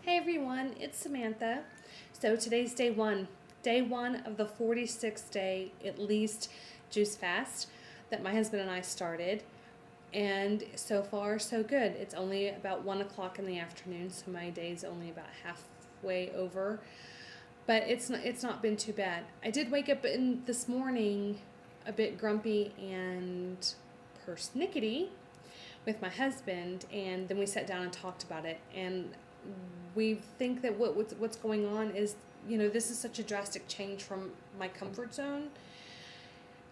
Hey everyone, it's Samantha. So today's day one of the 46th day at least juice fast that my husband and I started. And so far, so good. It's only about 1 o'clock in the afternoon, so my day's only about halfway over. But it's not been too bad. I did wake up this morning a bit grumpy and persnickety with my husband, and then we sat down and talked about it. And we think that what's going on is, this is such a drastic change from my comfort zone,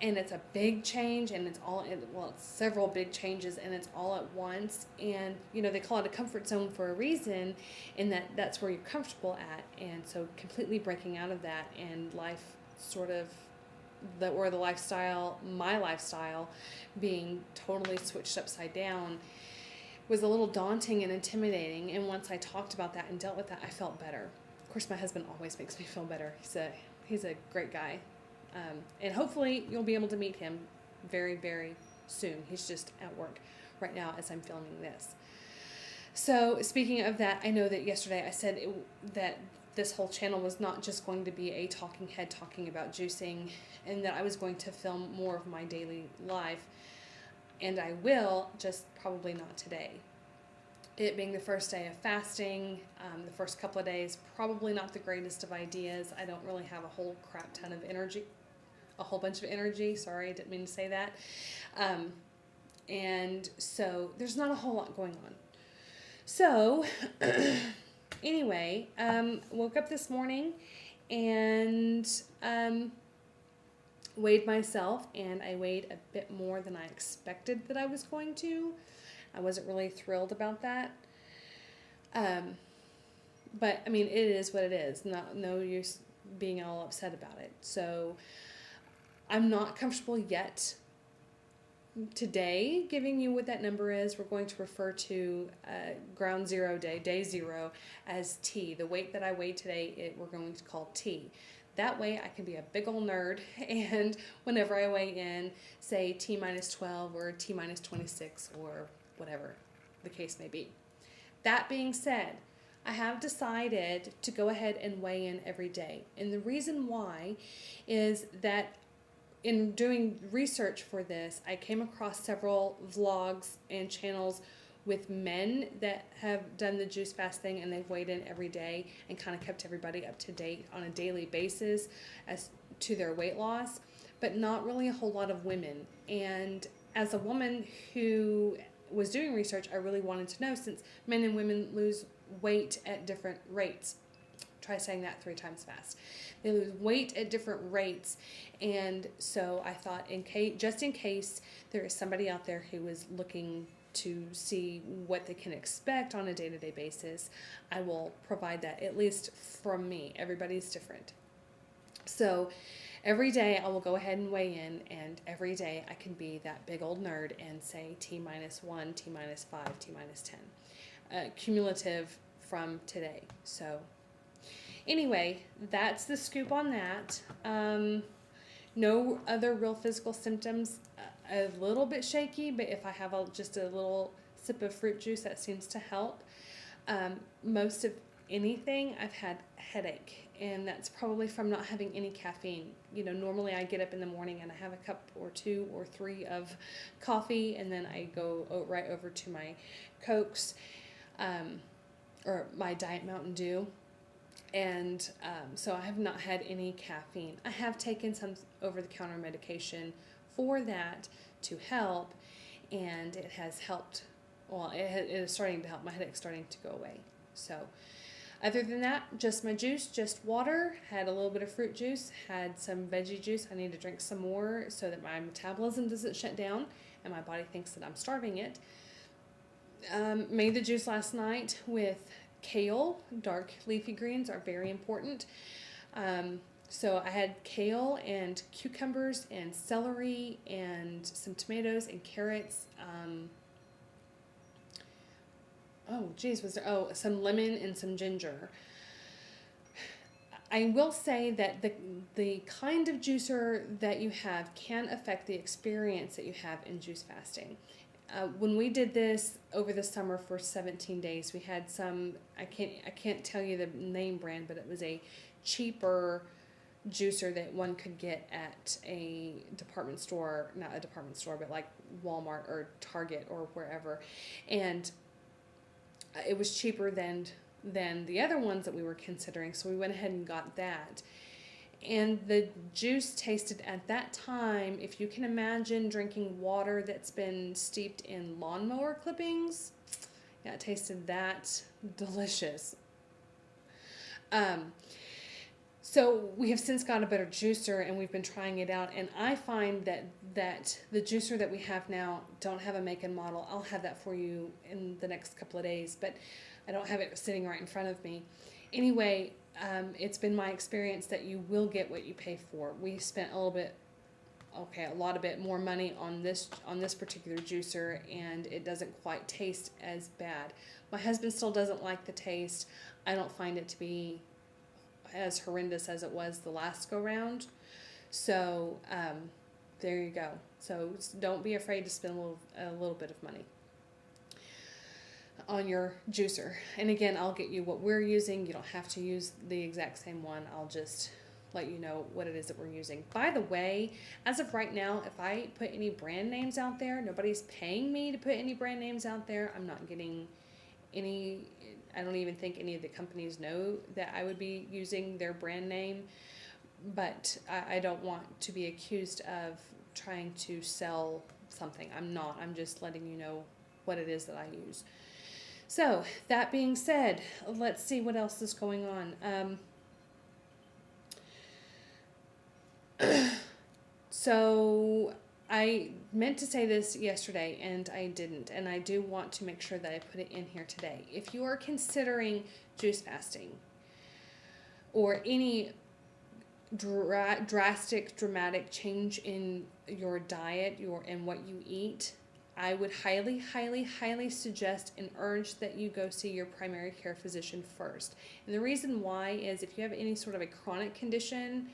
and it's a big change, and it's several big changes, and it's all at once. And they call it a comfort zone for a reason, in that that's where you're comfortable at. And so completely breaking out of that, and life sort of the lifestyle, my lifestyle, being totally switched upside down, was a little daunting and intimidating. And once I talked about that and dealt with that, I felt better. Of course, my husband always makes me feel better. He's a great guy, and hopefully you'll be able to meet him very, very soon. He's just at work right now as I'm filming this. So speaking of that, I know that yesterday I said that this whole channel was not just going to be a talking head talking about juicing, and that I was going to film more of my daily life. And I will, just probably not today. It being the first day of fasting, the first couple of days, probably not the greatest of ideas. I don't really have a whole crap ton of energy, a whole bunch of energy. Sorry, I didn't mean to say that. And so there's not a whole lot going on. So anyway, woke up this morning and weighed myself, and I weighed a bit more than I expected that I was going to. I wasn't really thrilled about that. But I mean, it is what it is. No use being all upset about it. So I'm not comfortable yet today giving you what that number is. We're going to refer to ground zero day zero, as T. The weight that I weighed today, we're going to call T. That way I can be a big old nerd, and whenever I weigh in, say T minus 12 or T minus 26 or whatever the case may be. That being said, I have decided to go ahead and weigh in every day. And the reason why is that in doing research for this, I came across several vlogs and channels with men that have done the juice fast thing, and they've weighed in every day and kind of kept everybody up to date on a daily basis as to their weight loss, but not really a whole lot of women. And as a woman who was doing research, I really wanted to know, since men and women lose weight at different rates. Try saying that 3 times fast. They lose weight at different rates. And so I thought, just in case there is somebody out there who is looking to see what they can expect on a day-to-day basis, I will provide that, at least from me. Everybody's different. So every day I will go ahead and weigh in, and every day I can be that big old nerd and say T minus 1, T minus 5, T minus 10. Cumulative from today. So anyway, that's the scoop on that. No other real physical symptoms. A little bit shaky, but if I have just a little sip of fruit juice, that seems to help. Most of anything, I've had a headache, and that's probably from not having any caffeine. Normally I get up in the morning and I have a cup or 2 or 3 of coffee, and then I go right over to my Cokes, or my Diet Mountain Dew. And so I have not had any caffeine. I have taken some over-the-counter medication for that to help, and it has helped. Well, it is starting to help. My headache's starting to go away. So other than that, just my juice, just water. Had a little bit of fruit juice, had some veggie juice. I need to drink some more so that my metabolism doesn't shut down and my body thinks that I'm starving it. Made the juice last night with kale. Dark leafy greens are very important. So I had kale and cucumbers and celery and some tomatoes and carrots. Some lemon and some ginger. I will say that the kind of juicer that you have can affect the experience that you have in juice fasting. When we did this over the summer for 17 days, we had some, I can't tell you the name brand, but it was a cheaper juicer that one could get at a department store, not a department store, but like Walmart or Target or wherever. And it was cheaper than the other ones that we were considering, so we went ahead and got that. And the juice tasted at that time, if you can imagine drinking water that's been steeped in lawnmower clippings, yeah, it tasted that delicious. So we have since got a better juicer, and we've been trying it out, and I find that the juicer that we have now, don't have a make and model. I'll have that for you in the next couple of days, but I don't have it sitting right in front of me. Anyway, it's been my experience that you will get what you pay for. We spent a lot bit more money on this particular juicer, and it doesn't quite taste as bad. My husband still doesn't like the taste. I don't find it to be as horrendous as it was the last go round. So there you go. So don't be afraid to spend a little bit of money on your juicer. And again, I'll get you what we're using. You don't have to use the exact same one. I'll just let you know what it is that we're using. By the way, as of right now, if I put any brand names out there, nobody's paying me to put any brand names out there. I'm not getting any, I don't even think any of the companies know that I would be using their brand name, but I don't want to be accused of trying to sell something. I'm not. I'm just letting you know what it is that I use. So, that being said, let's see what else is going on. So, I meant to say this yesterday, and I didn't, and I do want to make sure that I put it in here today. If you are considering juice fasting or any dramatic change in your diet and what you eat, I would highly, highly, highly suggest and urge that you go see your primary care physician first. And the reason why is if you have any sort of a chronic condition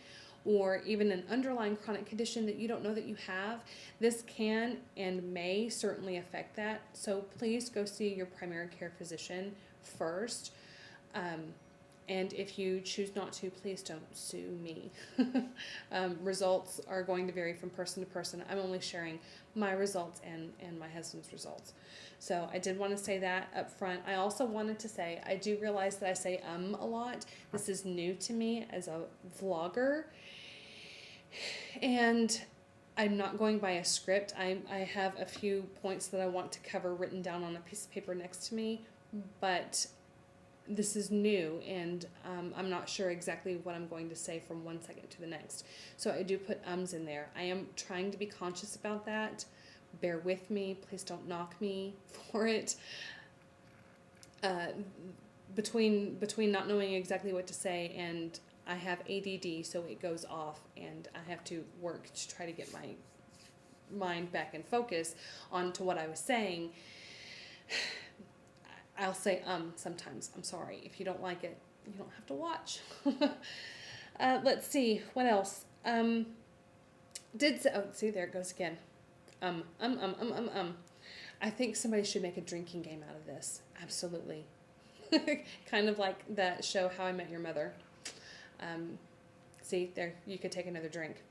or even an underlying chronic condition that you don't know that you have, this can and may certainly affect that. So please go see your primary care physician first. And if you choose not to, please don't sue me. Results are going to vary from person to person. I'm only sharing my results and my husband's results. So I did want to say that up front. I also wanted to say, I do realize that I say a lot. This is new to me as a vlogger. And I'm not going by a script. I have a few points that I want to cover written down on a piece of paper next to me, but this is new, and I'm not sure exactly what I'm going to say from one second to the next. So I do put ums in there. I am trying to be conscious about that. Bear with me. Please don't knock me for it. Between not knowing exactly what to say, and I have ADD, so it goes off, and I have to work to try to get my mind back in focus onto what I was saying. I'll say sometimes. I'm sorry. If you don't like it, you don't have to watch. Let's see. What else? Oh, see, there it goes again. I think somebody should make a drinking game out of this. Absolutely. Kind of like that show, How I Met Your Mother. See, there, you could take another drink.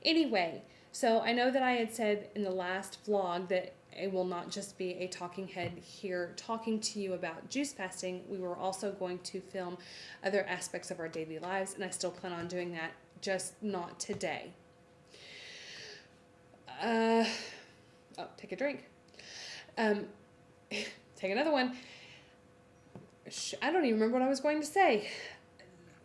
Anyway, so I know that I had said in the last vlog that it will not just be a talking head here talking to you about juice fasting. We were also going to film other aspects of our daily lives, and I still plan on doing that, just not today. Take a drink. Take another one. I don't even remember what I was going to say.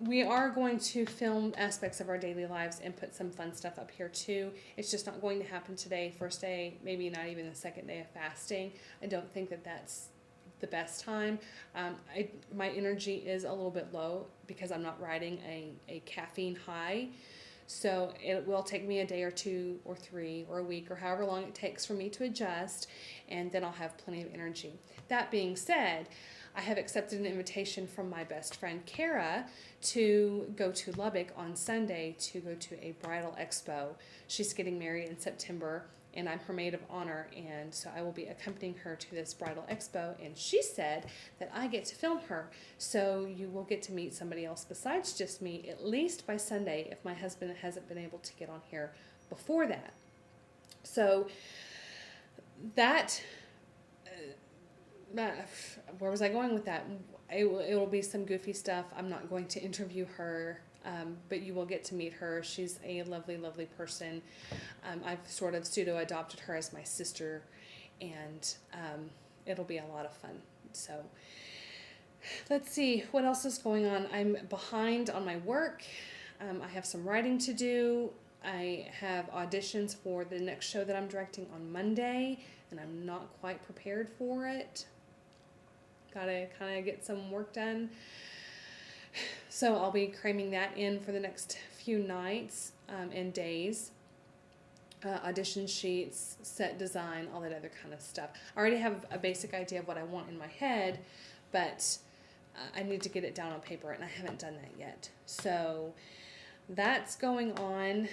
We are going to film aspects of our daily lives and put some fun stuff up here too. It's just not going to happen today, first day, maybe not even the second day of fasting. I don't think that that's the best time. My energy is a little bit low because I'm not riding a caffeine high. So it will take me a day or two or three or a week or however long it takes for me to adjust, and then I'll have plenty of energy. That being said, I have accepted an invitation from my best friend Kara to go to Lubbock on Sunday to go to a bridal expo. She's getting married in September, and I'm her maid of honor, and so I will be accompanying her to this bridal expo, and she said that I get to film her, so you will get to meet somebody else besides just me, at least by Sunday, if my husband hasn't been able to get on here before that. So that, where was I going with that? It will be some goofy stuff. I'm not going to interview her, but you will get to meet her. She's a lovely, lovely person. I've sort of pseudo-adopted her as my sister, and it'll be a lot of fun. So let's see, what else is going on? I'm behind on my work. I have some writing to do. I have auditions for the next show that I'm directing on Monday, and I'm not quite prepared for it. Gotta kind of get some work done. So I'll be cramming that in for the next few nights and days. Audition sheets, set design, all that other kind of stuff. I already have a basic idea of what I want in my head, but I need to get it down on paper, and I haven't done that yet. So that's going on.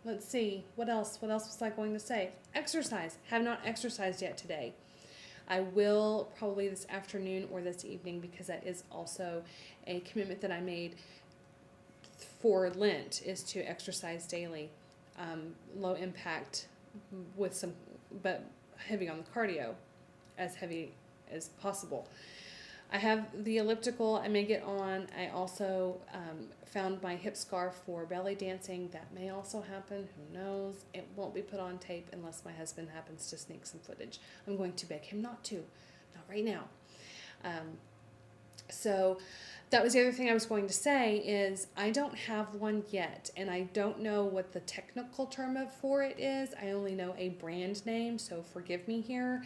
Let's see, what else was I going to say? Exercise. Have not exercised yet today. I will probably this afternoon or this evening, because that is also a commitment that I made for Lent, is to exercise daily. Low impact with some, but heavy on the cardio, as heavy as possible. I have the elliptical I may get on. I also found my hip scarf for belly dancing. That may also happen. Who knows? It won't be put on tape unless my husband happens to sneak some footage. I'm going to beg him not to. Not right now. So that was the other thing I was going to say, is I don't have one yet, and I don't know what the technical term for it is. I only know a brand name, so forgive me here.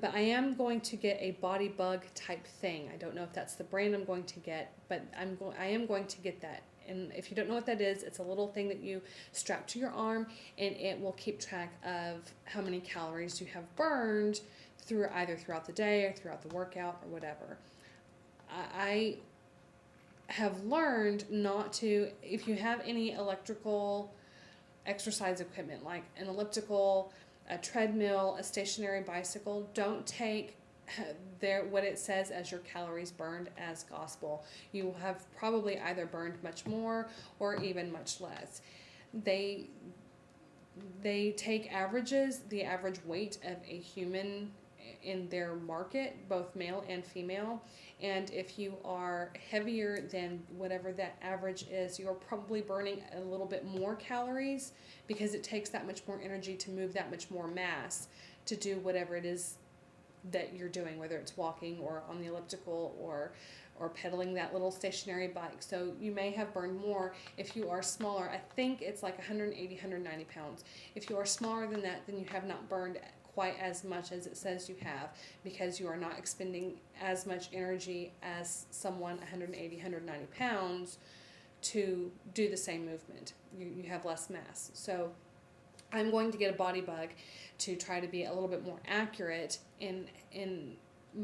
But I am going to get a body bug type thing. I don't know if that's the brand I'm going to get, but I am going to get that. And if you don't know what that is, it's a little thing that you strap to your arm, and it will keep track of how many calories you have burned either throughout the day or throughout the workout or whatever. I have learned not to, if you have any electrical exercise equipment like an elliptical, a treadmill, a stationary bicycle, don't take what it says as your calories burned as gospel. You have probably either burned much more or even much less. They take averages, the average weight of a human in their market, both male and female, and if you are heavier than whatever that average is, you're probably burning a little bit more calories, because it takes that much more energy to move that much more mass to do whatever it is that you're doing, whether it's walking or on the elliptical or pedaling that little stationary bike. So you may have burned more if you are smaller. I think it's like 180, 190 pounds. If you are smaller than that, then you have not burned quite as much as it says you have, because you are not expending as much energy as someone 180, 190 pounds to do the same movement. You have less mass. So I'm going to get a body bug to try to be a little bit more accurate in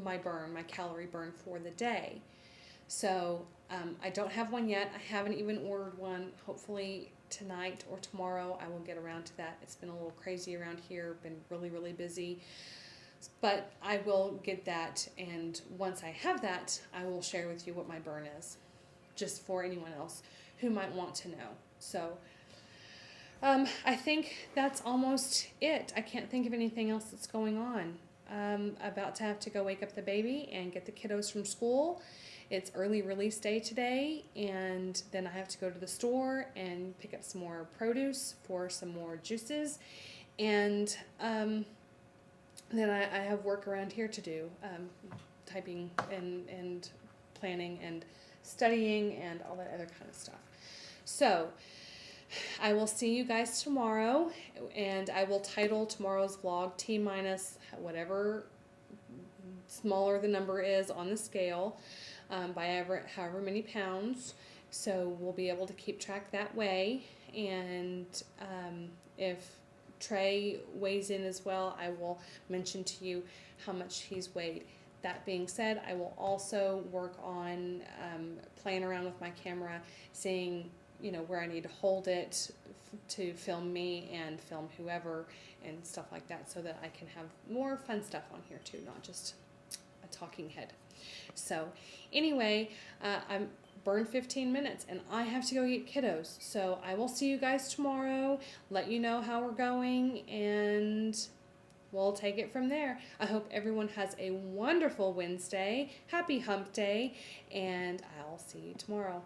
my burn, my calorie burn for the day. So I don't have one yet. I haven't even ordered one. Hopefully tonight or tomorrow I will get around to that. It's been a little crazy around here, been really, really busy. But I will get that, and once I have that, I will share with you what my burn is, just for anyone else who might want to know. So I think that's almost it. I can't think of anything else that's going on. About to have to go wake up the baby and get the kiddos from school. It's early release day today, and then I have to go to the store and pick up some more produce for some more juices, and then I have work around here to do, typing and planning and studying and all that other kind of stuff. So I will see you guys tomorrow, and I will title tomorrow's vlog T minus whatever smaller the number is on the scale, by however many pounds. So we'll be able to keep track that way. And if Trey weighs in as well, I will mention to you how much he's weighed. That being said, I will also work on playing around with my camera, seeing where I need to hold it to film me and film whoever and stuff like that, so that I can have more fun stuff on here too, not just a talking head. So anyway, I'm burned 15 minutes and I have to go get kiddos. So I will see you guys tomorrow, let you know how we're going, and we'll take it from there. I hope everyone has a wonderful Wednesday. Happy hump day, and I'll see you tomorrow.